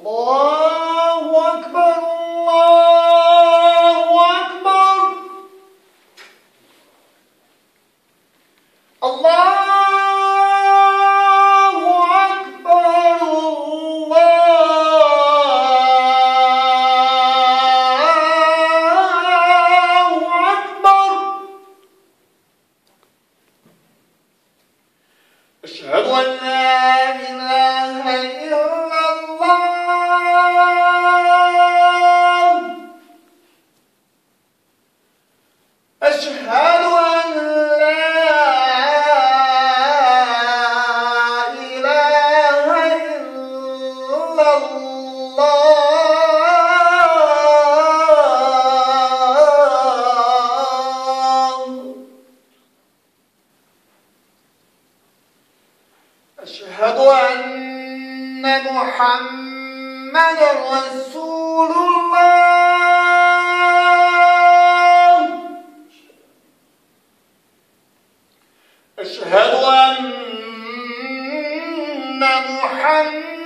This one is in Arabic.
الله أكبر الله أكبر الله أكبر الله أكبر أشهد أن لا إله إلا الله أشهد أن لا إله إلا الله أشهد أن محمدا رسول الله أشهد أن محمدا